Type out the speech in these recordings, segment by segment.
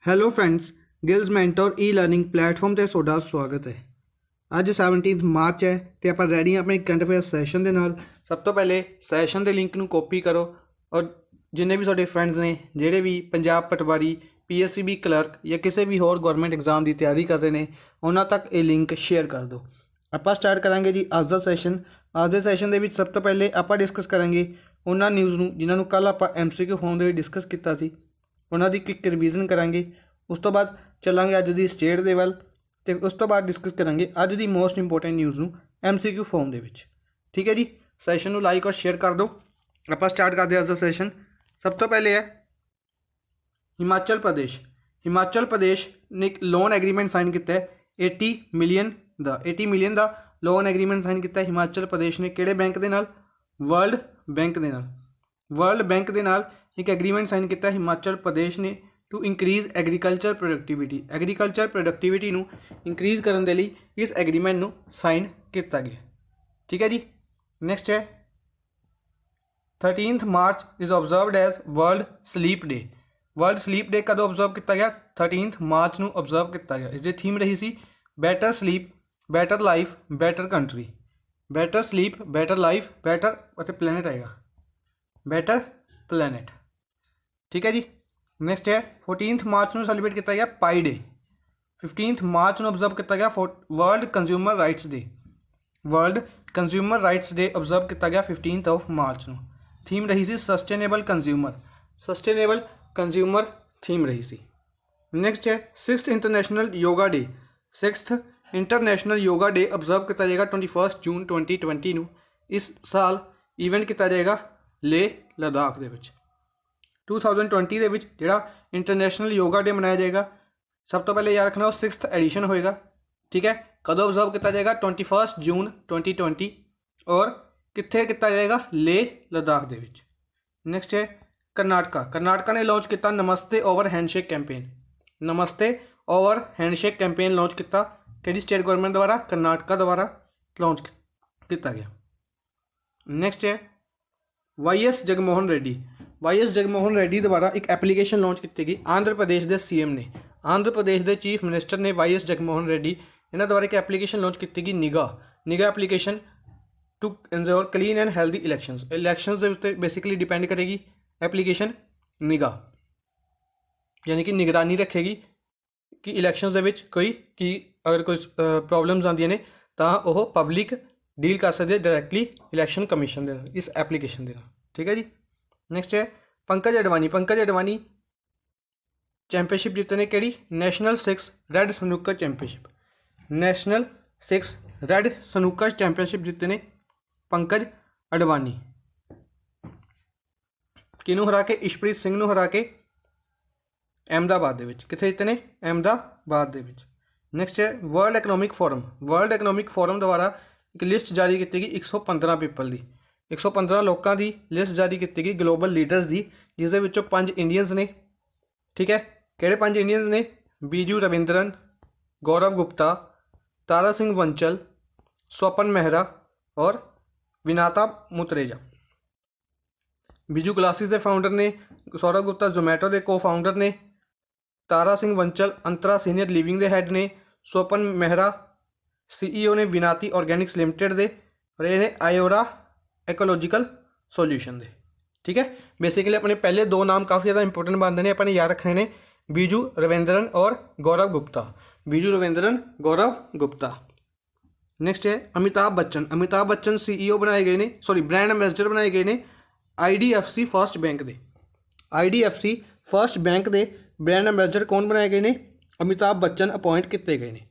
Hello friends, Giles mentor ਈ learning platform ਤੇ ਤੁਹਾਡਾ ਸਵਾਗਤ ਹੈ। ਅੱਜ 17 ਮਾਰਚ ਹੈ ਤੇ ਆਪਾਂ ਰੈਡੀ ਹਾਂ ਆਪਣੇ ਕਰੰਟ ਅਫੇਅਰ ਸੈਸ਼ਨ ਦੇ ਨਾਲ। ਸਭ ਤੋਂ ਪਹਿਲੇ ਸੈਸ਼ਨ ਦੇ ਲਿੰਕ ਨੂੰ ਕਾਪੀ ਕਰੋ ਔਰ ਜਿੰਨੇ ਵੀ ਤੁਹਾਡੇ ਫਰੈਂਡਸ ਨੇ ਜਿਹੜੇ ਵੀ ਪੰਜਾਬ ਪਟਵਾਰੀ PSCB ਕਲਰਕ ਜਾਂ ਕਿਸੇ ਵੀ ਹੋਰ ਗਵਰਨਮੈਂਟ ਐਗਜ਼ਾਮ ਦੀ ਤਿਆਰੀ ਕਰ ਰਹੇ ਨੇ ਉਹਨਾਂ ਤੱਕ ਇਹ ਲਿੰਕ ਸ਼ੇਅਰ ਕਰ ਦਿਓ। ਆਪਾਂ ਸਟਾਰਟ ਕਰਾਂਗੇ ਜੀ ਅੱਜ ਦਾ ਸੈਸ਼ਨ। ਅੱਜ ਦੇ ਸੈਸ਼ਨ ਦੇ ਵਿੱਚ ਸਭ ਤੋਂ ਪਹਿਲੇ ਆਪਾਂ ਡਿਸਕਸ ਕਰਾਂਗੇ ਉਹਨਾਂ ਨਿਊਜ਼ ਨੂੰ ਜਿਨ੍ਹਾਂ ਨੂੰ ਕੱਲ੍ਹ ਆਪਾਂ MCQ ਫੋਰਮ ਦੇ ਵਿੱਚ ਡਿਸਕਸ ਕੀਤਾ ਸੀ, ਉਹਨਾਂ ਦੀ ਕੁਇਕ ਰਿਵੀਜ਼ਨ ਕਰਾਂਗੇ। ਉਸ ਤੋਂ ਬਾਅਦ ਚੱਲਾਂਗੇ ਅੱਜ ਦੀ ਸਟੇਟ ਦੇ ਵੱਲ ਅਤੇ ਉਸ ਤੋਂ ਬਾਅਦ ਡਿਸਕਸ ਕਰਾਂਗੇ ਅੱਜ ਦੀ ਮੋਸਟ ਇੰਪੋਰਟੈਂਟ ਨਿਊਜ਼ ਨੂੰ MCQ ਫੋਰਮ ਦੇ ਵਿੱਚ। ਠੀਕ ਹੈ ਜੀ, ਸੈਸ਼ਨ ਨੂੰ ਲਾਈਕ ਔਰ ਸ਼ੇਅਰ ਕਰ ਦਿਓ। ਆਪਾਂ ਸਟਾਰਟ ਕਰਦੇ ਹਾਂ ਅੱਜ ਦਾ ਸੈਸ਼ਨ। ਸਭ ਤੋਂ ਪਹਿਲੇ ਹੈ ਹਿਮਾਚਲ ਪ੍ਰਦੇਸ਼। ਹਿਮਾਚਲ ਪ੍ਰਦੇਸ਼ ਨੇ ਇੱਕ ਲੋਨ ਐਗਰੀਮੈਂਟ ਸਾਈਨ ਕੀਤਾ ਹੈ 80 ਮਿਲੀਅਨ ਦਾ ਲੋਨ ਐਗਰੀਮੈਂਟ ਸਾਈਨ ਕੀਤਾ ਹਿਮਾਚਲ ਪ੍ਰਦੇਸ਼ ਨੇ। ਕਿਹੜੇ ਬੈਂਕ ਦੇ ਨਾਲ? ਵਰਲਡ ਬੈਂਕ ਦੇ ਨਾਲ। ਵਰਲਡ ਬੈਂਕ ਦੇ ਨਾਲ ਇੱਕ ਐਗਰੀਮੈਂਟ ਸਾਈਨ ਕੀਤਾ ਹਿਮਾਚਲ ਪ੍ਰਦੇਸ਼ ਨੇ to increase agriculture productivity. Agriculture productivity ਨੂੰ ਇਨਕਰੀਜ਼ ਕਰਨ ਦੇ ਲਈ ਇਸ ਐਗਰੀਮੈਂਟ ਨੂੰ ਸਾਈਨ ਕੀਤਾ ਗਿਆ। ਠੀਕ ਹੈ ਜੀ। ਨੈਕਸਟ ਹੈ 13 March is observed as World Sleep Day. World Sleep Day ਕਦੋਂ ਓਬਜ਼ਰਵ ਕੀਤਾ ਗਿਆ? 13 ਮਾਰਚ ਨੂੰ ਓਬਜ਼ਰਵ ਕੀਤਾ ਗਿਆ। ਇਸ ਦੀ ਥੀਮ ਰਹੀ ਸੀ better sleep better life better country. Better sleep better life better ਅਤੇ ਪਲੈਨਟ ਆਏਗਾ ਬੈਟਰ ਪਲੈਨਟ। ਠੀਕ ਹੈ ਜੀ। ਨੈਕਸਟ ਹੈ 14 ਮਾਰਚ ਨੂੰ ਸੈਲੀਬ੍ਰੇਟ ਕੀਤਾ ਗਿਆ ਪਾਈ ਡੇ। 15 ਮਾਰਚ ਨੂੰ ਓਬਜ਼ਰਵ ਕੀਤਾ ਗਿਆ World Consumer Rights Day. World Consumer Rights Day observe ਕੀਤਾ ਗਿਆ 15 ਮਾਰਚ ਨੂੰ। ਥੀਮ ਰਹੀ ਸੀ sustainable consumer. Sustainable consumer theme ਰਹੀ ਸੀ। ਨੈਕਸਟ ਹੈ 6th International Yoga Day. 6th International Yoga Day observe ਕੀਤਾ ਜਾਏਗਾ 21 ਜੂਨ 2020 ਨੂੰ। ਇਸ ਸਾਲ ਇਵੈਂਟ ਕੀਤਾ ਜਾਏਗਾ ਲੇਹ ਲਦਾਖ ਦੇ ਵਿੱਚ। 2020 ਦੇ ਵਿੱਚ ਜਿਹੜਾ ਇੰਟਰਨੈਸ਼ਨਲ ਯੋਗਾ ਡੇ ਮਨਾਇਆ ਜਾਏਗਾ, ਸਭ ਤੋਂ ਪਹਿਲੇ ਯਾਦ ਰੱਖਣਾ ਉਹ 6th ਐਡੀਸ਼ਨ ਹੋਏਗਾ। ਠੀਕ ਹੈ। ਕਦੋਂ ਓਬਜ਼ਰਵ ਕੀਤਾ ਜਾਏਗਾ? 21 ਜੂਨ 2020 ਔਰ ਕਿੱਥੇ ਕੀਤਾ ਜਾਏਗਾ? ਲੇਹ ਲਦਾਖ ਦੇ ਵਿੱਚ। ਨੈਕਸਟ ਹੈ ਕਰਨਾਟਕਾ। ਕਰਨਾਟਕਾ ਨੇ ਲਾਂਚ ਕੀਤਾ ਨਮਸਤੇ ਓਵਰ ਹੈਂਡਸ਼ੇਕ ਕੈਂਪੇਨ। ਨਮਸਤੇ ਓਵਰ ਹੈਂਡਸ਼ੇਕ ਕੈਂਪੇਨ ਲਾਂਚ ਕੀਤਾ ਕਿਹੜੀ ਸਟੇਟ ਗਵਰਨਮੈਂਟ ਦੁਆਰਾ? ਕਰਨਾਟਕਾ ਦੁਆਰਾ ਲਾਂਚ ਕੀਤਾ ਗਿਆ। ਨੈਕਸਟ ਹੈ YS Jaganmohan ready. YS Jaganmohan ready ਦੁਆਰਾ ਇੱਕ ਐਪਲੀਕੇਸ਼ਨ ਲਾਂਚ ਕੀਤੀ ਗਈ। ਆਂਧਰ ਪ੍ਰਦੇਸ਼ ਦੇ CM ਨੇ, ਆਂਧਰ ਪ੍ਰਦੇਸ਼ ਦੇ ਚੀਫ ਮਿਨਿਸਟਰ ਨੇ YS ਜਗਮੋਹਨ ਰੈਡੀ, ਇਹਨਾਂ ਦੁਆਰਾ ਇੱਕ ਐਪਲੀਕੇਸ਼ਨ ਲਾਂਚ ਕੀਤੀ ਗਈ Nigha application to ensure clean and healthy elections ਦੇ ਉੱਤੇ ਬੇਸਿਕਲੀ ਡਿਪੈਂਡ ਕਰੇਗੀ ਐਪਲੀਕੇਸ਼ਨ ਨਿਗਾ, ਯਾਨੀ ਕਿ ਨਿਗਰਾਨੀ ਰੱਖੇਗੀ ਕਿ ਇਲੈਕਸ਼ਨਸ ਦੇ ਵਿੱਚ ਅਗਰ ਕੋਈ ਪ੍ਰੋਬਲਮਸ ਆਉਂਦੀਆਂ ਨੇ ਤਾਂ ਉਹ ਪਬਲਿਕ ਡੀਲ ਕਰ ਸਕਦੇ ਡਾਇਰੈਕਟਲੀ ਇਲੈਕਸ਼ਨ ਕਮਿਸ਼ਨ ਦੇ ਨਾਲ ਇਸ ਐਪਲੀਕੇਸ਼ਨ ਦੇ ਨਾਲ। ਠੀਕ ਹੈ ਜੀ। ਨੈਕਸਟ ਹੈ ਪੰਕਜ ਅਡਵਾਨੀ। ਪੰਕਜ ਅਡਵਾਨੀ ਚੈਂਪੀਅਨਸ਼ਿਪ ਜਿੱਤੇ ਨੇ ਕਿਹੜੀ? National 6 red snooker championship. National 6 red snooker championship ਜਿੱਤੇ ਨੇ ਪੰਕਜ ਅਡਵਾਨੀ। ਕਿਹਨੂੰ ਹਰਾ ਕੇ? ਇਸ਼ਪ੍ਰੀਤ ਸਿੰਘ ਨੂੰ ਹਰਾ ਕੇ ਅਹਿਮਦਾਬਾਦ ਦੇ ਵਿੱਚ। ਕਿੱਥੇ ਜਿੱਤੇ ਨੇ? ਅਹਿਮਦਾਬਾਦ ਦੇ ਵਿੱਚ। ਨੈਕਸਟ ਹੈ World Economic Forum. World Economic Forum ਦੁਆਰਾ ਇੱਕ ਲਿਸਟ ਜਾਰੀ ਕੀਤੀ ਗਈ 115 ਪੀਪਲ ਦੀ, 115 ਲੋਕਾਂ ਦੀ ਲਿਸਟ ਜਾਰੀ ਕੀਤੀ ਗਈ ਗਲੋਬਲ ਲੀਡਰਸ ਦੀ, ਜਿਸ ਦੇ ਵਿੱਚੋਂ 5 ਇੰਡੀਅਨਸ ਨੇ। ਠੀਕ ਹੈ। ਕਿਹੜੇ 5 ਇੰਡੀਅਨਸ ਨੇ? ਬੀਜੂ ਰਵਿੰਦਰਨ, ਗੌਰਵ ਗੁਪਤਾ, ਤਾਰਾ ਸਿੰਘ ਵੰਚਲ, ਸਵਪਨ ਮਹਿਰਾ ਔਰ ਵਿਨਾਤਾ ਮੁਤਰੇਜਾ। ਬੀਜੂ ਗਲਾਸਿਸ ਦੇ ਫਾਊਂਡਰ ਨੇ, ਸੌਰਵ ਗੁਪਤਾ ਜ਼ੋਮੈਟੋ ਦੇ ਕੋ ਫਾਊਂਡਰ ਨੇ, ਤਾਰਾ ਸਿੰਘ ਵੰਚਲ ਅੰਤਰਾ ਸੀਨੀਅਰ ਲਿਵਿੰਗ ਦੇ ਹੈੱਡ ਨੇ, ਸਵਪਨ ਮਹਿਰਾ CEO ਨੇ ਵਿਨਾਤੀ ਆਰਗੈਨਿਕਸ ਲਿਮਟਿਡ ਦੇ, ਔਰ ਇਹ ਨੇ ਆਇਓਰਾ ਇਕੋਲੋਜੀਕਲ ਸੋਲਿਊਸ਼ਨ ਦੇ। ਠੀਕ ਹੈ। ਬੇਸਿਕਲੀ ਆਪਣੇ ਪਹਿਲੇ ਦੋ ਨਾਮ ਕਾਫੀ ਜ਼ਿਆਦਾ ਇੰਪੋਰਟੈਂਟ ਬਣਦੇ ਨੇ, ਆਪਾਂ ਨੇ ਯਾਦ ਰੱਖਣੇ ਨੇ ਬੀਜੂ ਰਵਿੰਦਰਨ ਔਰ ਗੌਰਵ ਗੁਪਤਾ। ਬੀਜੂ ਰਵਿੰਦਰਨ, ਗੌਰਵ ਗੁਪਤਾ। ਨੈਕਸਟ ਹੈ ਅਮਿਤਾਭ ਬੱਚਨ। ਅਮਿਤਾਭ ਬੱਚਨ CEO ਬਣਾਏ ਗਏ ਨੇ, ਬ੍ਰਾਂਡ ਐਂਬੈਸਡਰ ਬਣਾਏ ਗਏ ਨੇ IDFC ਫਸਟ ਬੈਂਕ ਦੇ। IDFC ਫਸਟ ਬੈਂਕ ਦੇ ਬ੍ਰਾਂਡ ਐਂਬੈਸਡਰ ਕੌਣ ਬਣਾਏ ਗਏ ਨੇ? ਅਮਿਤਾਭ ਬੱਚਨ ਅਪਾਇੰਟ ਕੀਤੇ ਗਏ ਨੇ।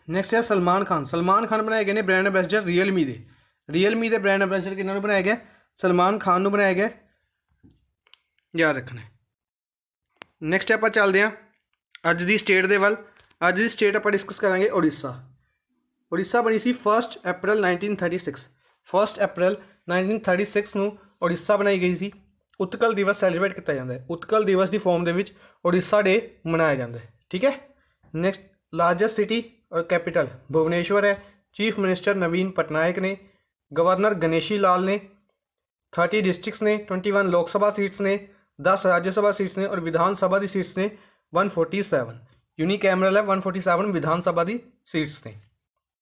ਨੈਕਸਟ ਹੈ ਸਲਮਾਨ ਖਾਨ। ਸਲਮਾਨ ਖਾਨ ਬਣਾਏ ਗਏ ਨੇ ਬ੍ਰਾਂਡ ਐਂਬੈਸਡਰ ਰੀਅਲਮੀ ਦੇ। ਰੀਅਲਮੀ ਦੇ ਬ੍ਰਾਂਡ ਐਂਬੈਸਡਰ ਕਿਹਨਾਂ ਨੂੰ ਬਣਾਇਆ ਗਿਆ? ਸਲਮਾਨ ਖਾਨ ਨੂੰ ਬਣਾਇਆ ਗਿਆ, ਯਾਦ ਰੱਖਣਾ। ਨੈਕਸਟ ਆਪਾਂ ਚੱਲਦੇ ਹਾਂ ਅੱਜ ਦੀ ਸਟੇਟ ਦੇ ਵੱਲ। ਅੱਜ ਦੀ ਸਟੇਟ ਆਪਾਂ ਡਿਸਕਸ ਕਰਾਂਗੇ ਉੜੀਸਾ। ਉੜੀਸਾ ਬਣੀ ਸੀ 1 ਅਪ੍ਰੈਲ 1936। 1 ਅਪ੍ਰੈਲ 1936 ਨੂੰ ਉੜੀਸਾ ਬਣਾਈ ਗਈ ਸੀ। ਉਤਕਲ ਦਿਵਸ ਸੈਲੀਬ੍ਰੇਟ ਕੀਤਾ ਜਾਂਦਾ ਹੈ। ਉਤਕਲ ਦਿਵਸ ਦੀ ਫੋਰਮ ਦੇ ਵਿੱਚ ਉੜੀਸਾ ਡੇ ਮਨਾਇਆ ਜਾਂਦਾ ਹੈ। ਠੀਕ ਹੈ। ਨੈਕਸਟ ਲਾਰਜੈਸਟ ਸਿਟੀ ਔਰ ਕੈਪੀਟਲ ਭੁਵਨੇਸ਼ਵਰ ਹੈ। ਚੀਫ ਮਿਨਿਸਟਰ ਨਵੀਨ ਪਟਨਾਇਕ ਨੇ, ਗਵਰਨਰ ਗਣੇਸ਼ੀ ਲਾਲ ਨੇ, 30 डिस्ट्रिक्ट्स ने, 21 लोक सभा सीट्स ने, 10 राज्यसभा सीट्स ने और विधानसभा दी सीट्स ने 147। यूनिकैमरल है 147 विधानसभा दी सीट्स ने।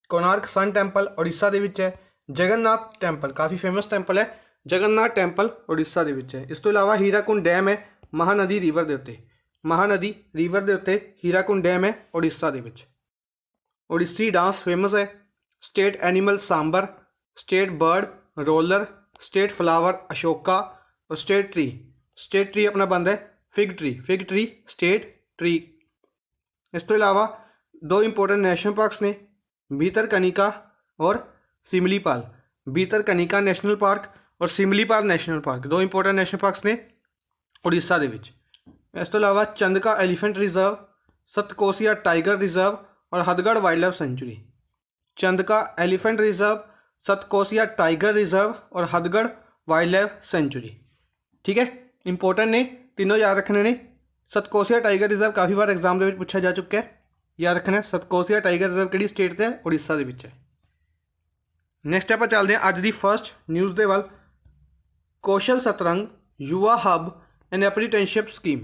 कोणार्क सन टैंपल उड़ीसा दे विच है। जगन्नाथ टैंपल काफ़ी फेमस टैंपल है, जगन्नाथ टैंपल उड़ीसा दे विच है। इस तो इलावा हीराकुंड डैम है महानदी रिवर दे उत्ते, महानदी रिवर दे उत्ते हीराकुंड डैम है उड़ीसा दे विच। उड़ीसी डांस फेमस है। State animal sambar, state bird roller, state flower Ashoka और स्टेट ट्री अपना बंद है फिग ट्री स्टेट ट्री। इस तो इलावा दो इंपॉर्टेंट नेशनल पार्क्स ने, भीतरकनिका और सिमलीपाल। भीतरकनिका नेशनल पार्क और सिमलीपाल नेशनल पार्क दो इंपॉर्टेंट नेशनल पार्क्स ने उड़ीसा दे विच। इस तो इलावा Chandaka elephant reserve, Satkosia tiger reserve और Hadgarh wildlife sanctuary. Chandaka elephant reserve, Satkosia tiger reserve और हथगढ़ वाइल्ड लाइफ सेंचुरी। ठीक है, इंपॉर्टेंट ने, तीनों याद रखने ने। सतकोसिया टाइगर रिजर्व काफ़ी बार एग्जाम के पूछा जा चुका है, याद रखना। सतकोसिया टाइगर रिजर्व किहड़ी स्टेट से है? उड़ीसा दे विच है। नैक्सट आप चलते हैं अज की फर्स्ट न्यूज़ के वाल। Kaushal Satrang, Yuva hub and apprenticeship scheme,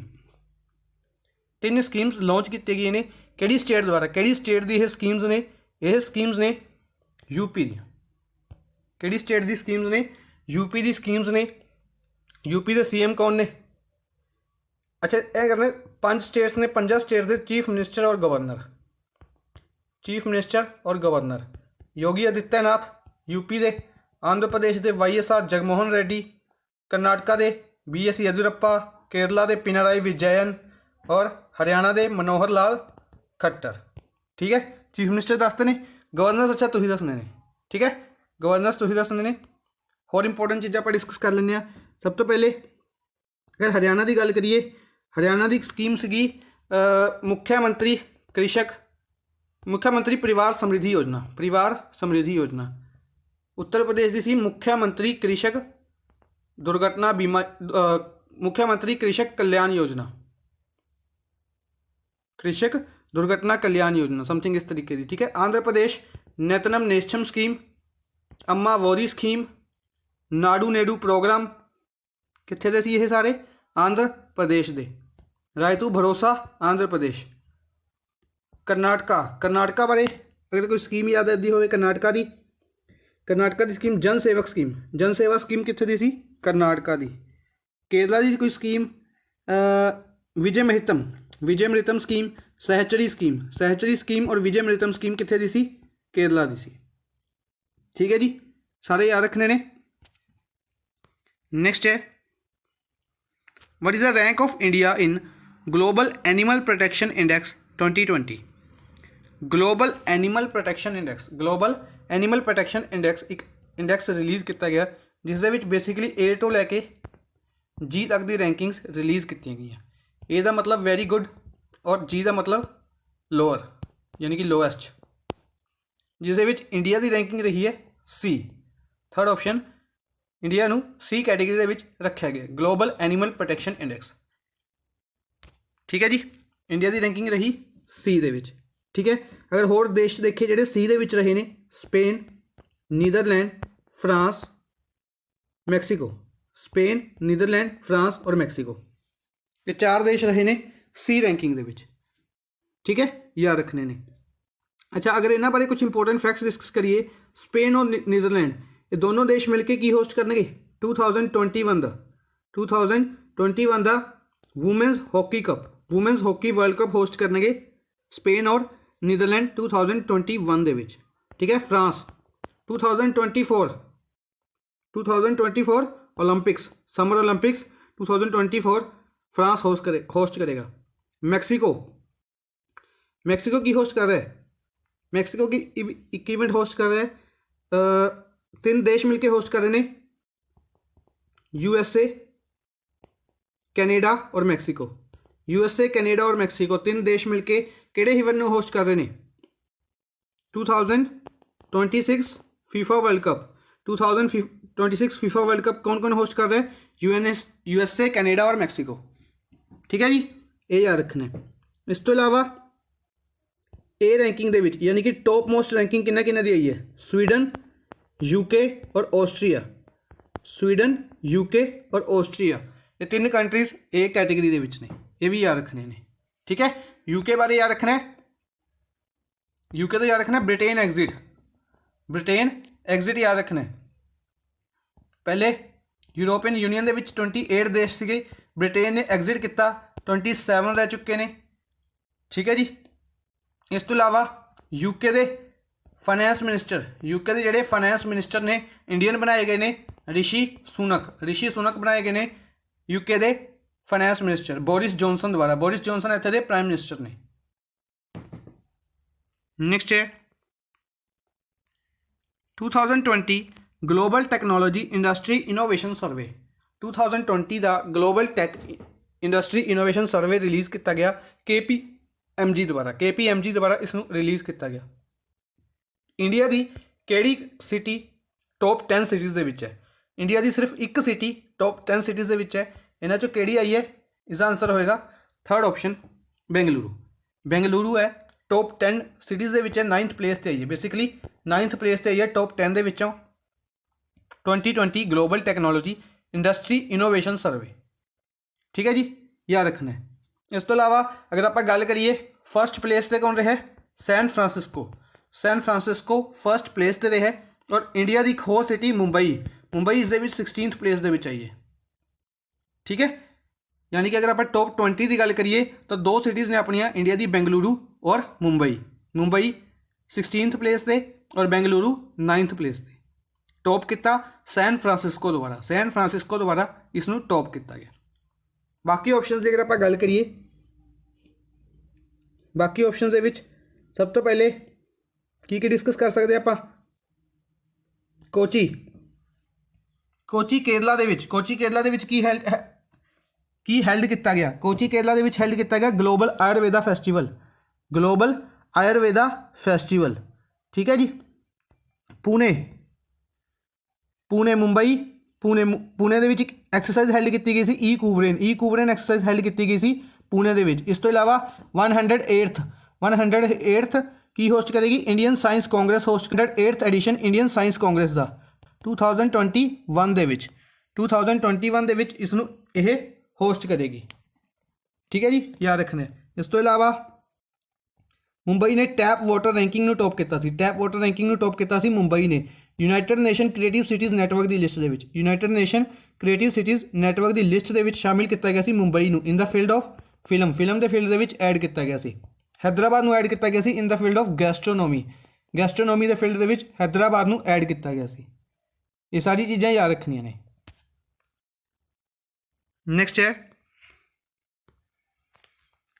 3 schemes launch की गई ने। किहड़ी स्टेट द्वारा, किहड़ी स्टेट दी ये स्कीम्स ने? यह स्कीम्स ने यूपी दी। किहड़ी स्टेट दी स्कीम्स ने? यूपी दी स्कीम्स ने। यूपी के सीएम कौन ने? अच्छा, यह करने 5 स्टेट्स ने, 5 स्टेट्स के चीफ मिनिस्टर और गवर्नर। चीफ मिनिस्टर और गवर्नर योगी आदित्यनाथ यूपी दे, आंध्र प्रदेश के YSR जगमोहन रेड्डी, कर्नाटका के BS येदियुरप्पा, केरला के पिनाराई विजयन और हरियाणा के मनोहर लाल खट्टर। ठीक है, चीफ मिनिस्टर दसते ने, गवर्नर्स अच्छा तुसीं दसने ने। ठीक है, गवर्नर्स तुसीं दसने ने। होर इंपोर्टेंट चीज़ां आपां डिस्कस कर लैंदे आ। सब तो पहले अगर हरियाणा की गल करिए, हरियाणा की स्कीम सी मुख्यमंत्री परिवार समृद्धि योजना, परिवार समृद्धि योजना। उत्तर प्रदेश की सी मुख्यमंत्री कृषक दुर्घटना बीमा, मुख्यमंत्री कृषक कल्याण योजना, कृषक दुर्घटना कल्याण योजना, समथिंग इस तरीके की। ठीक है, आंध्र प्रदेश नेतनम नेस्टम स्कीम, अम्मा वोरी स्कीम, नाडू नेडू प्रोग्राम, कित्थे दे सी ये सारे? आंध्र प्रदेश दे। रायतू भरोसा आंध्र प्रदेश। कर्नाटका बारे अगर कोई स्कीम याद आती हो कर्नाटका की स्कीम जन सेवक स्कीम कित्थे दी सी? कर्नाटका दी। केरला की कोई स्कीम विजय मृतम स्कीम, सहचरी स्कीम और विजय मृतम स्कीम कित्थे दी सी? केरला दी सी। ठीक है जी, सारे याद रखने ने। नेक्स्ट है, what is the rank of India in global animal protection index 2020? Global animal protection index एक इंडेक्स रिलीज़ किया गया जिस बेसिकली A तो लैके G तक की रैंकिंग्स रिलीज़ की गई। A का मतलब वेरी गुड और G का मतलब लोअर यानी कि लोएस्ट, जिस इंडिया की रैंकिंग रही है C। थर्ड ऑप्शन इंडिया नू C कैटेगरी रखा गया, ग्लोबल एनिमल प्रोटेक्शन इंडेक्स। ठीक है जी, इंडिया की रैंकिंग रही C दे विच। ठीक है, अगर होर देश देखे जिहड़े C दे विच रहे ने, Spain, Netherlands, France, Mexico. Spain, Netherlands, France और मैक्सीको, ये 4 देश रहे ने C रैंकिंग दे विच। ठीक है, याद रखने ने। अच्छा, अगर इन्हां बारे कुछ इंपोर्टेंट फैक्ट्स डिस्कस करिए, स्पेन और नीदरलैंड ये दोनों देश मिलके की होस्ट करनगे 2021 दा women's hockey cup, women's hockey world cup host करनगे स्पेन और नीदरलैंड 2021 दे विच। ठीक है, France 2024 Olympics, summer Olympics 2024 France host करेगा। मैक्सिको की होस्ट कर रहा है, मैक्सिको की एक इवेंट होस्ट कर रहा है। 3 देश मिलके होस्ट कर रहे हैं, USA, कैनेडा और मैक्सीको। USA, कैनेडा और मैक्सीको 3 देश मिलके किहड़े इवेंट को होस्ट कर रहे हैं? 2026 FIFA world cup. 2026 FIFA world cup कौन कौन होस्ट कर रहा है? USA, कैनेडा और मैक्सीको। ठीक है जी, ये याद रखना है। इस तो इलावा A रैंकिंग दे विच यानी कि टॉप मोस्ट रैंकिंग किन्ना दी आई है? स्वीडन, UK और ऑस्ट्रिया। स्वीडन, UK और ऑस्ट्रिया ये 3 कंट्रीज ए कैटेगरी दे विच ने, ये भी याद रखने ने। ठीक है, यूके बारे याद रखना है, यूके तो याद रखना है ब्रिटेन एग्जिट, ब्रिटेन एग्जिट याद रखना है। पहले यूरोपियन यूनियन दे विच 28 देश सीगे, ब्रिटेन ने एग्जिट किया, 27 रह चुके ने। ठीक है जी, इस तो इलावा यूके दे फाइनैंस मिनिस्टर, यूके के जोड़े फाइनैंस मिनिस्टर ने इंडियन बनाए गए ने ऋषि सुनक, ऋषि सुनक बनाए गए ने यूके के फाइनैंस मिनिस्टर बोरिस जॉनसन द्वारा। बोरिस जॉनसन इत्थे दे प्राइम मिनिस्टर ने। नेक्स्ट है 2020 ग्लोबल टेक्नोलॉजी इंडस्ट्री इनोवेशन सर्वे। 2020 का ग्लोबल टेक इंडस्ट्री इनोवेशन सर्वे रिलीज़ किया गया KPMG द्वारा, KPMG द्वारा इसनूं रिलीज़ किया गया। इंडिया की किहड़ी सिटी टॉप 10 सिटीज़ दे विच है? इंडिया की सिर्फ एक सिटी टॉप 10 सिटीज़ दे विच है, इन्हां चों किहड़ी आई है? इसका आंसर होएगा थर्ड ऑप्शन बेंगलुरु। बेंगलुरु है टॉप 10 सिटीज़ दे विच है, 9th प्लेस पर आई है, बेसिकली 9th प्लेस पर आई है टॉप 10 दे विचों 2020 ग्लोबल टेक्नोलॉजी इंडस्ट्री इनोवेशन सर्वे। ठीक है जी, याद रखना है। इस तो इलावा अगर आप गल करिए फर्स्ट प्लेस पर कौन रहा? San Francisco. San Francisco first place पर रहा। और इंडिया की एक होर सिटी मुंबई, मुंबई इस 16th प्लेस के विच आई है। ठीक है, यानी कि अगर आप टॉप 20 की गल करिए तो 2 सिटीज़ ने अपनिया इंडिया की, बेंगलुरु और मुंबई। मुंबई 16th प्लेस पे और बेंगलुरु 9th प्लेस पे। टॉप किया सैन फ्रांसिस्को द्वारा, सैन फ्रांसिस्को द्वारा इसनूं टॉप किया गया। बाकी ऑप्शन की अगर आप गल करिए, बाकी ऑप्शन के विच सब तो पहले की डिस्कस कर सकते आप? कोची, कोची केरला दे विच, कोची केरला दे विच की हैल्ड किया गया? कोची केरला दे विच हैल्ड किया गया global Ayurveda festival, global Ayurveda festival. ठीक है जी, पुणे, पुणे मुंबई, पुणे दे विच एक्सरसाइज हैल्ड की गई सी ई कुवरेन, ई कुवरेन एक्सरसाइज हैल्ड की गई सी पुणे दे विच। इस तो इलावा 108th की होस्ट करेगी? Indian Science Congress host 108th edition Indian Science Congress का 2021 दे विच, 2021 दे विच इसनूं यह होस्ट करेगी। ठीक है जी, याद रखना है। इस तो इलावा मुंबई ने टैप वाटर रैंकिंग में टॉप किया, टैप वाटर रैंकिंग में टॉप किया मुंबई ने United nation creative cities network की लिस्ट के, United nation creative cities network की लिस्ट के शामिल किया गया मुंबई को in the field of film, film के फील्ड के ऐड किया गया। हैदराबाद में ऐड किया गया in the field of gastronomy, gastronomy के फील्ड के हैदराबाद में ऐड किया गया। ये सारी चीज़ां याद रखनियां ने। नेक्स्ट है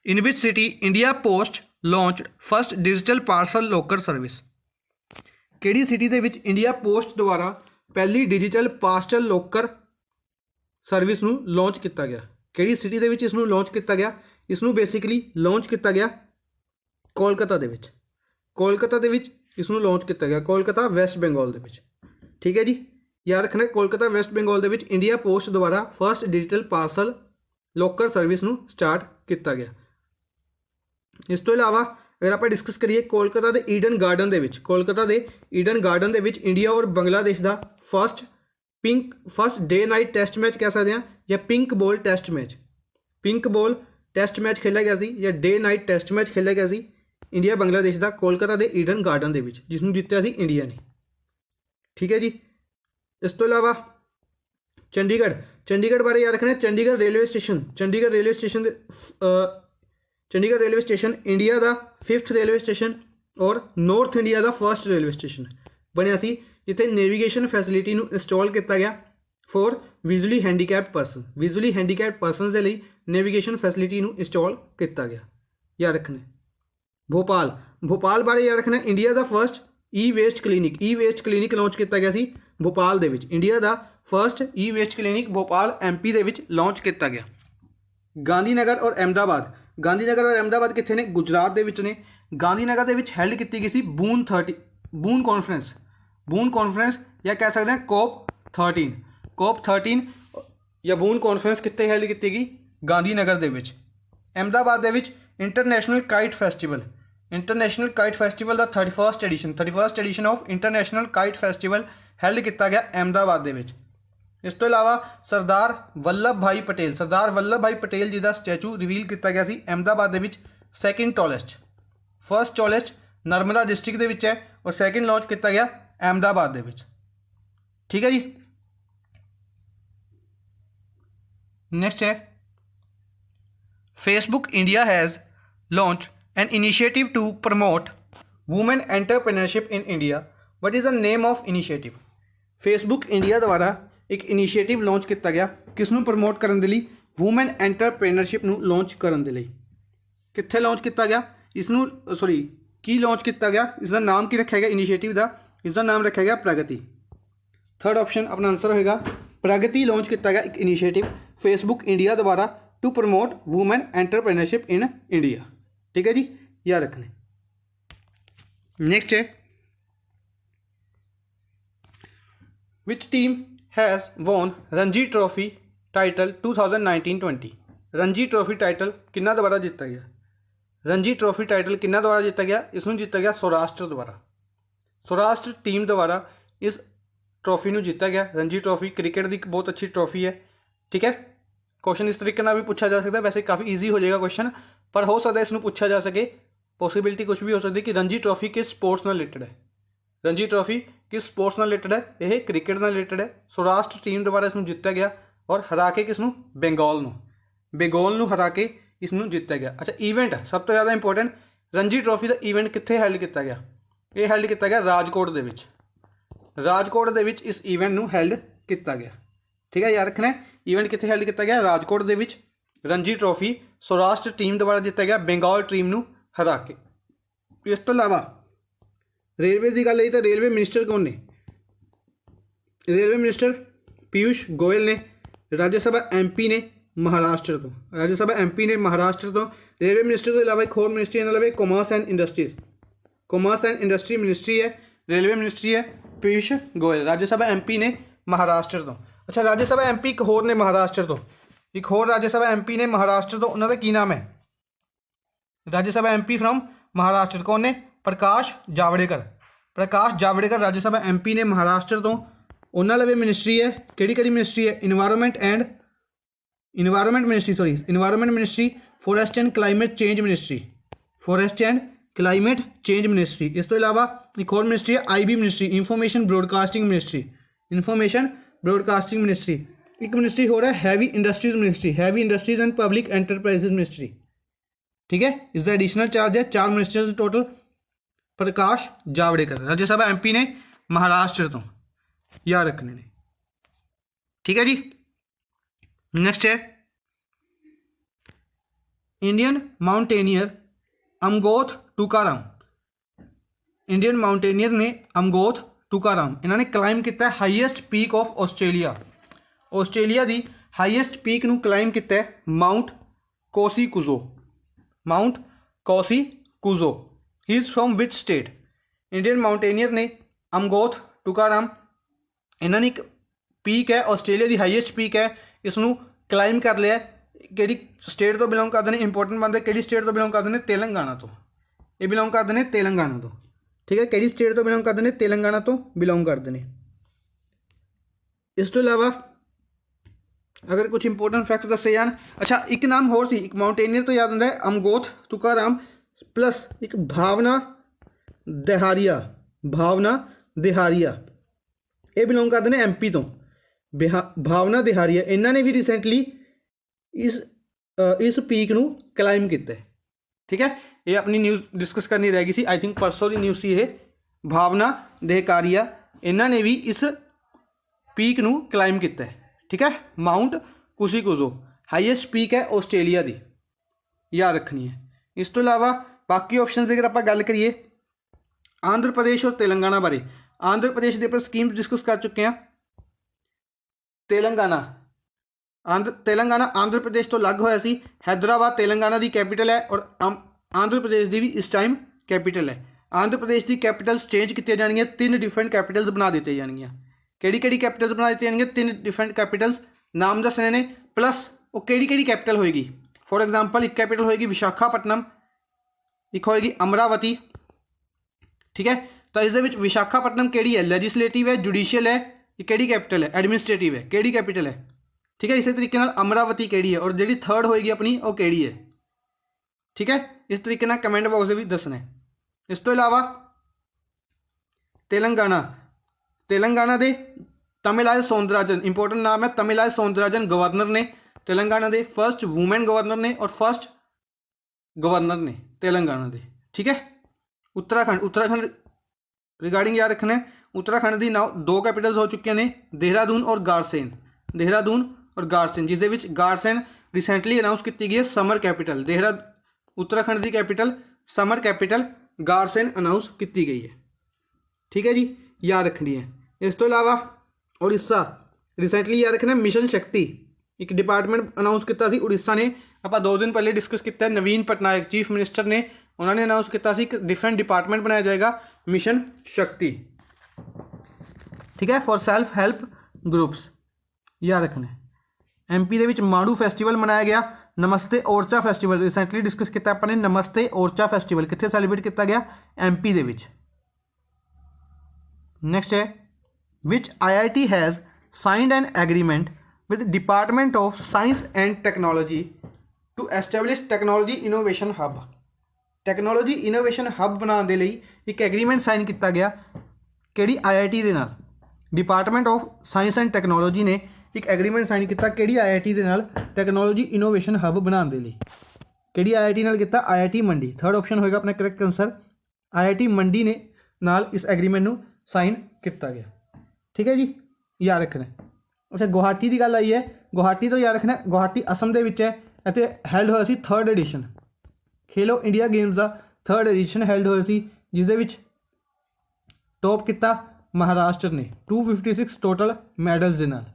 in which city India post launch first digital parcel locker service. किहड़ी सिटी दे विच इंडिया पोस्ट द्वारा पहली डिजिटल पार्सल लॉकर सर्विस नूं लॉन्च किया गया? किहड़ी सिटी दे विच इसनूं लॉन्च किया गया? इसनूं बेसिकली लॉन्च किया गया कोलकाता दे विच, कोलकाता दे विच इसनूं लॉन्च किया गया, कोलकाता वेस्ट बंगाल दे विच। ठीक है जी, याद रखना कोलकाता वेस्ट बंगाल दे विच इंडिया पोस्ट द्वारा first digital parcel locker service नूं स्टार्ट किया गया। इस तो इलावा अगर आप डिस्कस करिए कोलकाता के ईडन गार्डन दे विच, कोलकाता के ईडन गार्डन दे विच इंडिया और बांग्लादेश का first day night test match कह सकते हैं या pink ball test match, pink ball test match खेला गया सी या डे नाइट टेस्ट मैच खेला गया सी इंडिया बांग्लादेश का कोलकाता के ईडन गार्डन दे विच, जिसनूं जित्तिया सी इंडिया ने। ठीक है जी, इस तो इलावा चंडीगढ़, चंडीगढ़ बारे याद रखना है Chandigarh railway station, Chandigarh railway station Chandigarh railway station India का 5th रेलवे स्टेशन और नॉर्थ इंडिया का 1st रेलवे स्टेशन बनया सी, जिथे नेविगेशन फैसिलिटी नूं इंस्टॉल किया गया for visually handicapped person, visually handicapped person के लिए नेविगेशन फैसिलिटी नूं इंस्टॉल किया गया। याद रखना है भोपाल, भोपाल बारे याद रखना इंडिया का first e waste clinic, e waste clinic launch किया गया सी भोपाल दे विच, इंडिया का first e waste clinic Bhopal MP दे विच लॉन्च किया गया। गांधीनगर और अहमदाबाद, गांधीनगर और अहमदाबाद कितने ने? गुजरात दे विच ने। गांधीनगर दे विच हैल्ड की गई सी बून कॉन्फ्रेंस, बून कॉन्फ्रेंस या कह सकते हैं COP 13 या बून कॉन्फ्रेंस कितने हैल्ड की गई? गांधीनगर दे विच। अहमदाबाद दे विच international kite festival, international kite festival का 31st edition of international kite festival held किया गया अहमदाबाद दे विच। इस तो इलावा सरदार वल्लभ भाई पटेल जी का स्टैचू रिवील किया गया सी अहमदाबाद दे विच second tallest. First tallest Narmada district दे विच है और सैकेंड लॉन्च किया गया अहमदाबाद दे विच। ठीक है जी। नेक्स्ट है Facebook India has launch an initiative to promote women entrepreneurship in India. What is the name of initiative? Facebook India द्वारा एक इनिशिएटिव लॉन्च किया गया किसनों प्रमोट करने के लिए? वूमेन एंटरप्रेन्योरशिप नूं लॉन्च करने के लिए। कित्थे लॉन्च किया गया इसनूं सॉरी की लॉन्च किया गया? इसका नाम की रखा गया इनिशिएटिव का? इसका नाम रखा गया प्रगति। थर्ड ऑप्शन अपना आंसर होगा प्रगति लॉन्च किया गया एक इनिशिएटिव फेसबुक इंडिया द्वारा to promote women entrepreneurship in India. ठीक है जी, याद रखने। नेक्स्ट है which team has won Ranji Trophy title 2019-20? Ranji Trophy title किन्ना द्वारा जीता गया? रणजी ट्रॉफी टाइटल किन्ना द्वारा जीता गया? इसनूं जीता गया सौराष्ट्र द्वारा। सौराष्ट्र टीम द्वारा इस ट्रॉफी नूं जीता गया। रणजी ट्रॉफी क्रिकेट की बहुत अच्छी ट्रॉफी है। ठीक है, क्वेश्चन इस तरीके नाल भी पूछा जा सकता है। वैसे काफ़ी ईजी हो जाएगा क्वेश्चन, पर हो सकता है इसनूं पूछा जा सके। पॉसिबिलिटी कुछ भी हो सकती है कि रणजी ट्रॉफी किस स्पोर्ट्स नाल रिलेटेड है। रणजी ट्रॉफी किस स्पोर्ट्स नाल रिलेटेड है? यह क्रिकेट नाल रिलेटेड है। सौराष्ट्र टीम द्वारा इसनूं जीता गया और हरा के किसनूं? बेंगॉल नूं हरा के इसनूं जीता गया। अच्छा, ईवेंट सब तो ज़्यादा इंपॉर्टेंट, रणजी ट्रॉफी का ईवेंट कित्थे हैल्ड किया गया? ये हैल्ड किया गया राजकोट दे विच। राजकोट दे विच इस ईवेंट नूं हैल्ड किया गया। ठीक है, याद रखना है ईवेंट कित्थे हैल्ड किया गया? राजकोट दे विच। रणजी ट्रॉफी सौराष्ट्र टीम द्वारा जीता गया बेंगॉल टीम नूं हरा के। इस तो इलावा रेलवे की गल तो रेलवे मिनिस्टर कौन ने? रेलवे मिनिस्टर पीयूष गोयल ने। राज्यसभा MP ने महाराष्ट्र तो। राज्यसभा MP ने महाराष्ट्र तो। रेलवे मिनिस्टर के अलावा एक होर मिनिस्ट्री इन्हां लवे commerce and industries. Commerce and industry ministry है, रेलवे मिनिस्ट्री है पीयूष गोयल। राज्यसभा MP ने महाराष्ट्र तो। अच्छा, राज्यसभा MP एक होर ने महाराष्ट्र तो, एक होर राज्यसभा MP ने महाराष्ट्र तो, उन्होंने की नाम है? राज्यसभा MP फ्रॉम महाराष्ट्र कौन ने? प्रकाश जावड़ेकर। प्रकाश जावड़ेकर राज्यसभा MP ने महाराष्ट्र तो। उन्होंने लवे मिनिस्ट्री है किहड़ी मिनिस्ट्री है? Environment ministry, forest and climate change ministry. इस तो इलावा एक और मिनिस्ट्री है IB ministry, information broadcasting ministry. एक मिनिस्ट्री हो रहा है heavy industries and public enterprises ministry. ठीक है, इसका एडिशनल चार्ज है 4 ministers total. Prakash Javadekar Rajya Sabha MP ने महाराष्ट्र तो, याद रखने ने। ठीक है जी। नेक्स्ट है इंडियन माउंटेनियर अमगोथ टुकाराम। इंडियन माउंटेनियर ने अमगोथ टुकाराम इन्होंने क्लाइम किया हाईएस्ट पीक ऑफ ऑस्ट्रेलिया की हाईएस्ट पीक नूं क्लाइम किया mount Kosciuszko. He is from which state? Indian mountaineer ने अमगोथ टुकाराम इन्होंने एक पीक है ऑस्ट्रेलिया की हाईएस्ट पीक है, इसनूं क्लाइम कर लिया। कि स्टेट तो बिलोंग करते हैं, इंपोर्टेंट बनते कि स्टेट तो बिलोंग करते हैं? तेलंगाना तो। ये बिलोंग करते हैं तेलंगाना तो। ठीक है, कि स्टेट तो बिलोंग करते हैं? तेलंगाना तो बिलोंग करते हैं। इस तो इलावा अगर कुछ इंपोर्टेंट फैक्ट दसे जान, अच्छा एक नाम होर सी, एक माउंटेनियर तो याद आता है अमगोथ तुकाराम प्लस एक भावना देहारिया, ये बिलोंग करते हैं MP तो। भावना देहारिया इन्होंने भी रिसेंटली इस पीक नूं क्लाइम किया। ठीक है, ये अपनी न्यूज़ डिस्कस करनी रह गई सी, आई थिंक परसों की न्यूज़ सी ये। भावना देहकारिया इन्होंने भी इस पीक नूं क्लाइम किया। ठीक है, माउंट कोसी-कुजो हाईएस्ट पीक है ऑस्ट्रेलिया की, याद रखनी है। इस तो इलावा बाकी ऑप्शन अगर आप गल करिए आंध्र प्रदेश और तेलंगाना बारे, आंध्र प्रदेश के उपर स्कीम डिस्कस कर चुके हैं। तेलंगाना आंध्र प्रदेश तो अलग होया सी। हैदराबाद तेलंगाना की कैपिटल है और आंध्र प्रदेश की भी इस टाइम कैपिटल है। आंध्र प्रदेश की कैपिटल्स चेंज की जाएगी, 3 डिफरेंट कैपिटल्स बना दी जाएगी। किहड़ी कैपिटल्स बना दी जाएगी? 3 डिफरेंट कैपिटल्स नाम दसने ने, प्लस वो किहड़ी कैपिटल होएगी। फॉर एग्जाम्पल एक कैपिटल होएगी विशाखापट्टनम, एक होएगी अमरावती। ठीक है, तो इस विशाखापट्टनम किहड़ी है? लैजिस्लेटिव है, जुडिशियल है ये किहड़ी कैपिटल है, एडमिनिस्ट्रेटिव है, किहड़ी कैपिटल है, ठीक है। इसी तरीके नाल अमरावती किहड़ी है, और जिहड़ी थर्ड होएगी अपनी वो किहड़ी है, ठीक है। इस तरीके नाल कमेंट बॉक्स में भी दसना है। इस तो इलावा तेलंगाना, तेलंगाना दे तमिलराज सौंदराजन, इंपोर्टेंट नाम है तमिलराज सौंदराजन, गवर्नर ने तेलंगाना दे, फर्स्ट वूमेन गवर्नर ने और फर्स्ट गवर्नर ने तेलंगाना दे, ठीक है। उत्तराखंड, उत्तराखंड रिगार्डिंग याद रखना है, उत्तराखंड की नाउ 2 कैपिटल्स हो चुकी ने, देहरादून और गारसेन, देहरादून और गारसेन, जिसदे विच गारसेन रिसेंटली अनाउंस की गई है समर कैपिटल, उत्तराखंड की कैपिटल समर कैपिटल गारसेन अनाउंस की गई है, ठीक है जी, याद रखनी है। इस तो इलावा उड़ीसा रिसेंटली याद रखना, मिशन शक्ति एक डिपार्टमेंट अनाउंस किया सी उड़ीसा ने, आप 2 दिन पहले डिस्कस किया, नवीन पटनायक चीफ मिनिस्टर ने उन्होंने अनाउंस किया सी डिफरेंट डिपार्टमेंट बनाया जाएगा मिशन शक्ति, ठीक है, फॉर सैल्फ हैल्प ग्रुप्स, याद रखना है। MP दे विच माड़ू फैसटीवल मनाया गया, नमस्ते ओरछा फैसटीवल रिसेंटली डिस्कस किया अपने, नमस्ते ओरछा फैसटीवल कित्थे सैलीब्रेट किया गया, MP दे विच। नेक्स्ट है, which IIT has signed an agreement with department of science and technology to establish technology innovation hub, technology innovation hub बनाने के लिए एक एग्रीमेंट साइन किया गया, किहड़ी IIT दे नाल, department of science and technology ने एक एग्रीमेंट साइन किया किहड़ी IIT दे नाल, टैक्नोलॉजी इनोवेशन हब बनाने के लिए, किहड़ी IIT नाल किया, IIT मंडी, थर्ड ऑप्शन होएगा अपना करैक्ट आंसर, IIT मंडी ने नाल इस एग्रीमेंट नूं साइन किया गया, ठीक है जी, याद रखना। अच्छा गुवाहाटी की गल आई है, गुवाहाटी तो याद रखना, गुवाहाटी असम दे विच है, इत्थे हैल्ड होया सी 3rd एडिशन खेलो इंडिया गेम्स का 3rd एडिशन हैल्ड होया सी, जिसदे विच टॉप किया महाराष्ट्र ने 256 टोटल मैडल्स दे नाल,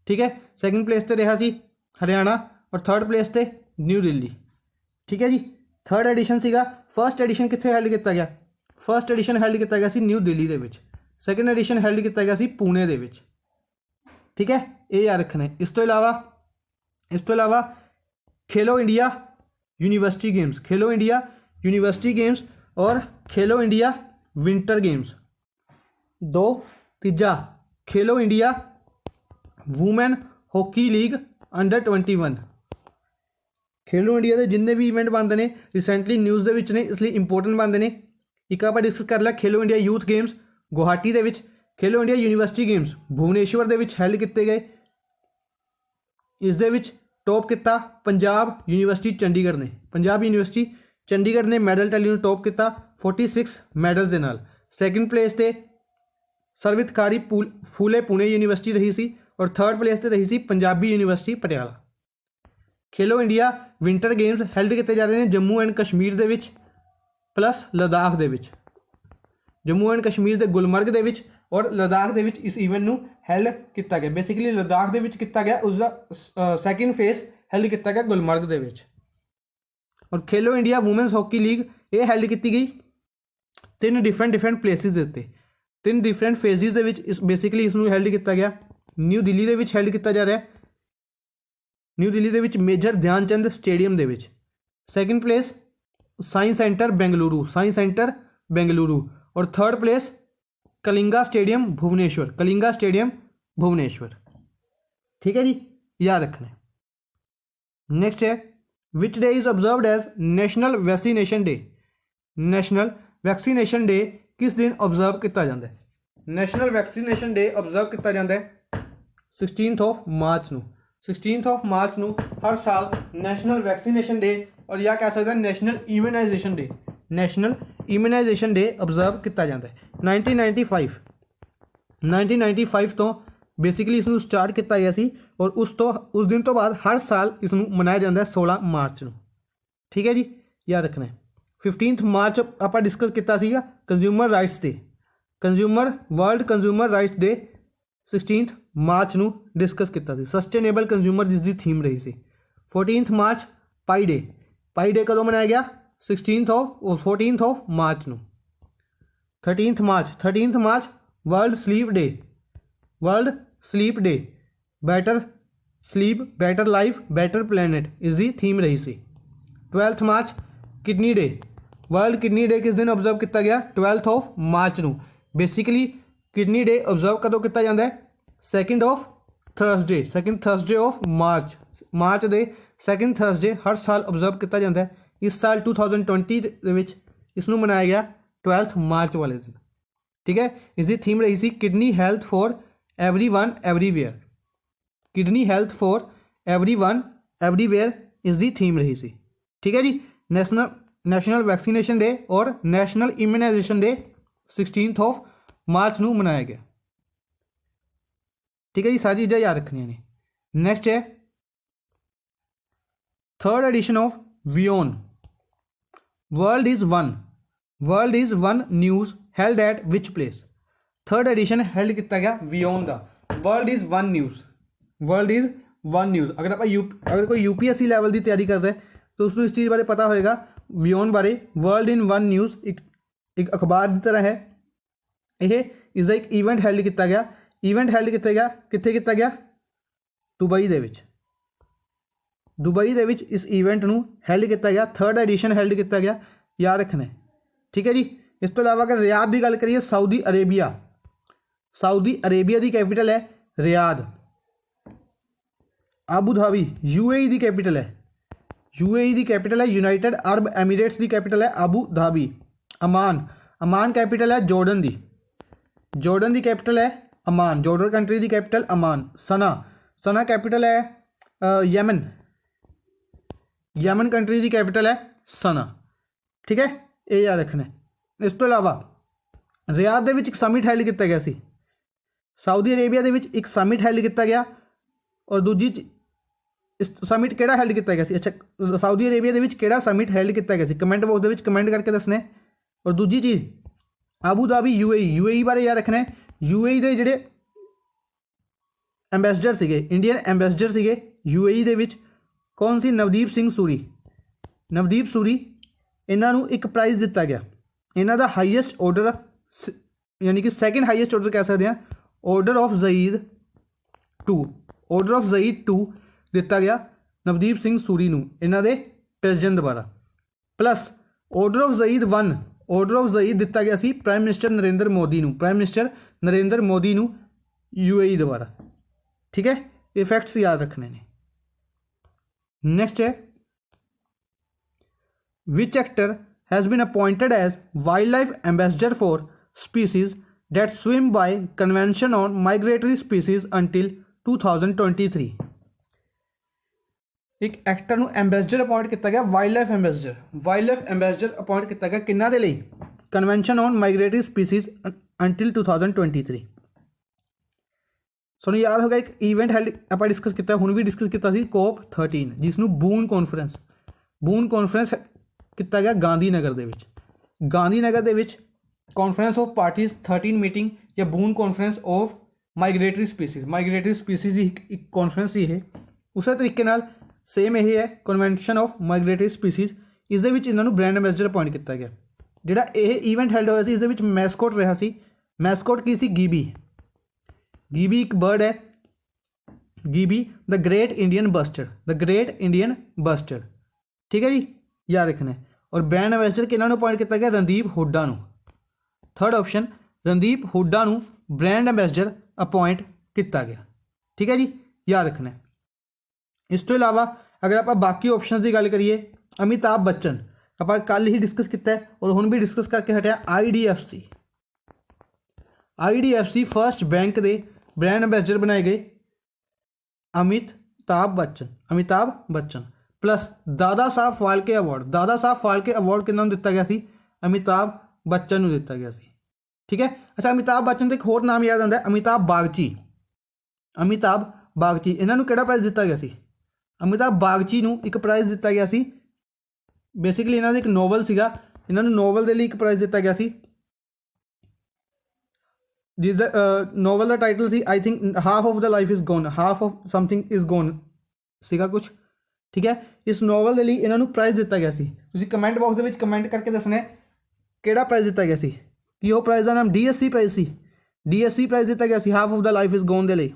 ठीक है। सैकेंड प्लेस ते रहा सी हरियाणा और 3rd प्लेस ते न्यू दिल्ली, ठीक है जी। 3rd एडिशन सीगा, फर्स्ट एडिशन कित्थे हैल्ड किया गया, फर्स्ट एडिशन हैल्ड किया गया सी न्यू दिल्ली दे विच, सैकेंड एडिशन हैल्ड किया गया सी पुणे दे विच, ठीक है, ये याद रखना है। इस तो इलावा खेलो इंडिया यूनिवर्सिटी गेम्स, खेलो इंडिया यूनिवर्सिटी गेम्स और खेलो इंडिया विंटर गेम्स, 2 तीजा खेलो India women hockey league under 21, खेलो इंडिया के जिन्ने भी इवेंट बनते हैं रिसेंटली न्यूज़ के विच ने, इसलिए इंपोर्टेंट बनते हैं। एक आप डिस्कस कर लिया खेलो इंडिया यूथ गेम्स गुवाहाटी के विच, खेलो इंडिया यूनिवर्सिटी गेम्स भुवनेश्वर के विच हैल्ड किए गए, इस दे विच टॉप किया पंजाब यूनिवर्सिटी चंडीगढ़ ने, पंजाब यूनिवर्सिटी चंडीगढ़ ने मैडल टैली टॉप किया 46 मैडल्स के नाल। सैकेंड प्लेस ते सर्वहितकारी फूले पुणे यूनिवर्सिटी रही सी और 3rd प्लेस ते रही सी पंजाबी यूनिवर्सिटी पटियाला। खेलो इंडिया विंटर गेम्स हैल्ड किए जा रहे हैं Jammu and Kashmir they which plus Ladakh they which, Jammu and Kashmir के गुलमर्ग दे विच और लद्दाख दे विच इस इवेंट नूं हैल्ड किया गया। बेसिकली लद्दाख दे विच किया गया, उसका सैकेंड फेस हैल्ड किया गया गुलमर्ग दे विच। और Khelo India women's hockey league ये हैल्ड की गई 3 डिफरेंट प्लेसिस के उत्ते, 3 डिफरेंट फेजिज दे विच बेसिकली इसनूं हैल्ड किया गया। न्यू दिल्ली दे विच हैल्ड किया जा रहा है, न्यू दिल्ली दे विच मेजर ध्यानचंद स्टेडियम दे विच। Second place science centre Bengaluru, science centre Bengaluru और 3rd place Kalinga stadium Bhubaneswar, Kalinga stadium Bhubaneswar, ठीक है जी, याद रखना है। नेक्स्ट है विच day is observed as national vaccination day, national vaccination day किस दिन ऑब्जर्व किया जाता है, नेशनल वैक्सीनेशन डे ऑब्जर्व किया जाता है 16 मार्च नूं, 16 मार्च नूं हर साल नेशनल वैक्सीनेशन डे और या कह सकते हैं national immunisation day, national immunisation day observe किया जाता है। 1995 तो बेसिकली इसनूं स्टार्ट किया गया सी और उस दिन तो बाद हर साल इसनूं मनाया जाता है 16 मार्च नूं, ठीक है जी, याद रखना है। 15 मार्च आप डिस्कस किया सीगा consumer rights day, consumer world consumer rights day 16 मार्च नूं डिस्कस किया सी, सस्टेनेबल कंज्यूमर जिसकी थीम रही सी। 14 मार्च पाई डे, पाई डे कदों मनाया गया 14 मार्च नूं। 13 March world sleep day, world sleep day, better sleep better life better planet इसकी थीम रही सी। 12 March kidney day, world kidney day किस दिन ऑब्जर्व किया गया 12 मार्च नूं। बेसिकली किडनी डे ऑब्जर्व कदों किया जाता है ਸੈਕਿੰਡ ਥਰਸਡੇ ਆਫ ਮਾਰਚ ਦੇ ਸੈਕਿੰਡ ਥਰਸਡੇ ਹਰ ਸਾਲ ਓਬਜ਼ਰਵ ਕੀਤਾ ਜਾਂਦਾ ਹੈ। ਇਸ ਸਾਲ 2020 ਦੇ ਵਿੱਚ ਇਸ ਨੂੰ ਮਨਾਇਆ ਗਿਆ 12 ਮਾਰਚ ਵਾਲੇ ਦਿਨ। ਠੀਕ ਹੈ, ਇਸ ਦੀ ਥੀਮ ਰਹੀ ਸੀ kidney health for everyone everywhere. Kidney health for everyone everywhere इस दी थीम रही सी। ठीक है जी। नैशनल वैक्सीनेशन डे और नैशनल इम्यूनाइजेशन डे 16 मार्च नूं मनाया गया। ठीक है जी, सारी चीज़ां याद रखनियां ने। नैक्सट है थर्ड एडिशन ऑफ वियोन world is one news held at which place. Third edition held किया गया वियोन का। वर्ल्ड इज़ वन न्यूज़ अगर आप अगर कोई UPSC लैवल की तैयारी करता है तो उसको इस चीज़ बारे पता होएगा। वियोन बारे वर्ल्ड इन वन न्यूज़ एक अखबार की तरह है। यह इसका एक इवेंट हेल्ड किया गया। कित्थे किया गया? दुबई दे विच इस इवेंट नूं हेल्ड किया गया। थर्ड एडिशन हेल्ड किया गया, याद रखना है। ठीक है जी। इस तो इलावा अगर रियाद की गल करिए, सऊदी अरेबिया की कैपिटल है रियाद। आबू धाबी UAE की कैपिटल है। यूनाइटेड अरब एमीरेट्स की कैपिटल है आबू धाबी। अमान कैपिटल है जॉर्डन की कैपिटल है अमान। जॉर्डन कंट्री की कैपिटल अमान। सना कैपिटल है यमन कंट्री की कैपिटल है सना। ठीक है, ये याद रखना है। इस तो इलावा रियाद दे विच एक समिट हेल्ड किया गया सी। सऊदी अरेबिया दे विच एक समिट हेल्ड किया गया और दूजी इस समिट केड़ा हेल्ड किया गया सी? अच्छा, सऊदी अरेबिया दे विच केड़ा समिट हेल्ड किया गया सी? कमेंट बॉक्स दे विच कमेंट करके दसने। और दूजी चीज़ आबू धाबी UAE बारे याद रखना है। UAE दे जिहड़े एंबेसडर सीगे, इंडियन एंबेसडर सीगे UAE दे विच कौन सी? नवदीप सूरी। इन्हां नूं एक प्राइज़ दिता गया। इन्हां दा हाईएस्ट ऑर्डर यानी कि सैकेंड हाईएस्ट ऑर्डर कह सकते हैं ऑर्डर ऑफ ज़ईद 2 दिता गया नवदीप सिंह सूरी नूं इन्हां दे प्रेजिडेंट द्वारा। प्लस ऑर्डर ऑफ ज़ईद दिता गया C prime minister Narendra Modi नूं UAE द्वारा। ठीक है, इफेक्ट्स याद रखने ने। नेक्स्ट है which actor has been appointed as wildlife ambassador for species that swim by convention on migratory species until 2023। एक एक्टर ਨੂੰ एंबेसडर अपॉइंट किया गया, वाइल्ड लाइफ एंबेसडर अपॉइंट किया गया किन्ना दे लई? Convention on migratory species until 2023। सो याद होगा एक इवेंट हेल्ड आप डिस्कस किया, हुण भी डिस्कस किया सी COP13 जिसनों बून कॉन्फ्रेंस किया गया गांधीनगर दे विच कॉन्फ्रेंस ऑफ पार्टीज 13 मीटिंग या बून कॉन्फ्रेंस ऑफ माइग्रेटरी स्पीसीज की एक कॉन्फ्रेंस ही है। उस तरीके नाल सेम यही है कन्वेंशन ऑफ माइग्रेटरी स्पीसीज। इस दे विच इन्होंने ब्रांड एंबेसडर अपॉइंट किया गया। जिहड़ा यह इवेंट हेल्ड होया सी इस दे विच मैस्कोट रहा सी। मैस्कोट की सी? गीबी एक बर्ड है। GB the great Indian bustard. ठीक है जी, याद रखना है। और ब्रांड एंबेसडर किन्होंने अपॉइंट किया गया? रणदीप हुड्डा नूं। थर्ड ऑप्शन रणदीप हुड्डा नूं ब्रांड एंबेसडर अपॉइंट किया गया। ठीक है जी, याद रखना है। इस तो इलावा अगर आप बाकी ऑप्शन की गल करिए, अमिताभ बच्चन आप कल ही डिस्कस किया है और हुण भी डिस्कस करके हटिया। IDFC फर्स्ट बैंक के ब्रांड एंबेसडर बनाए गए अमिताभ बच्चन। प्लस दादा साहब फाल्के अवार्ड किन्हों दिता गया सी? अमिताभ बच्चन नूं दिता गया सी। ठीक है। अच्छा, अमिताभ बच्चन का एक होर नाम याद आता है अमिताभ बागची। इन्हों केड़ा प्राइज़ दिता गया सी? अमिताभ बागची नूं एक प्राइज़ दिता गया सी। बेसिकली इन्हों एक नोवल सीगा, इन्होंने नोवल के लिए एक प्राइज़ दिता गया सी जिस नोवल का टाइटल सी I think half of the life is gone, half of something is gone सीगा कुछ। ठीक है, इस नोवल के लिए इन्होंने प्राइज़ दिता गया सी। तुसीं कमेंट बॉक्स में कमेंट करके दसना किहड़ा प्राइज़ दिता गया सी। कि वो प्राइज़ का नाम DSC प्राइज़ सी। DSC प्राइज़ दिता गया सी half of the life is gone के लिए।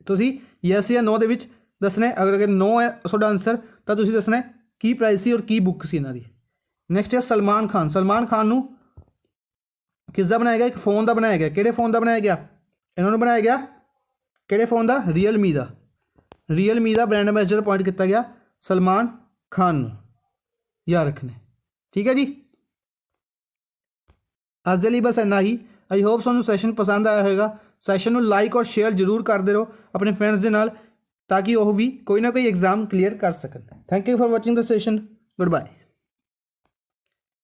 तुसीं यस या नो दे विच दसना। अगर नो है तुहाडा आंसर तो तुसीं दसना की प्राइज़ सी और की बुक सी इन्हां दी। नैक्सट है सलमान खान नूं किसका बनाया गया? एक फोन का बनाया गया। किहड़े फोन का बनाया गया? ਇਹਨਾਂ ਨੂੰ ਬਣਾਇਆ ਗਿਆ ਕਿਹੜੇ ਫੋਨ ਦਾ? ਰੀਅਲਮੀ ਦਾ। ਰੀਅਲਮੀ ਦਾ ਬ੍ਰਾਂਡ ਐਂਬੈਸਡਰ ਅਪॉइंट ਕੀਤਾ ਗਿਆ ਸਲਮਾਨ ਖਾਨ ਨੂੰ, ਯਾਦ ਰੱਖਣੇ। ਠੀਕ ਹੈ ਜੀ, ਅੱਜ ਦੇ ਲਈ ਬਸ ਇੰਨਾ ਹੀ। ਆਈ ਹੋਪ ਤੁਹਾਨੂੰ ਸੈਸ਼ਨ ਪਸੰਦ ਆਇਆ ਹੋਵੇਗਾ। ਸੈਸ਼ਨ ਨੂੰ ਲਾਈਕ ਔਰ ਸ਼ੇਅਰ ਜ਼ਰੂਰ ਕਰਦੇ ਰਹੋ ਆਪਣੇ ਫਰੈਂਡਸ ਦੇ ਨਾਲ, ਤਾਂ ਕਿ ਉਹ ਵੀ ਕੋਈ ਨਾ ਕੋਈ ਐਗਜ਼ਾਮ ਕਲੀਅਰ ਕਰ ਸਕਣ। Thank you for watching the session. Good bye.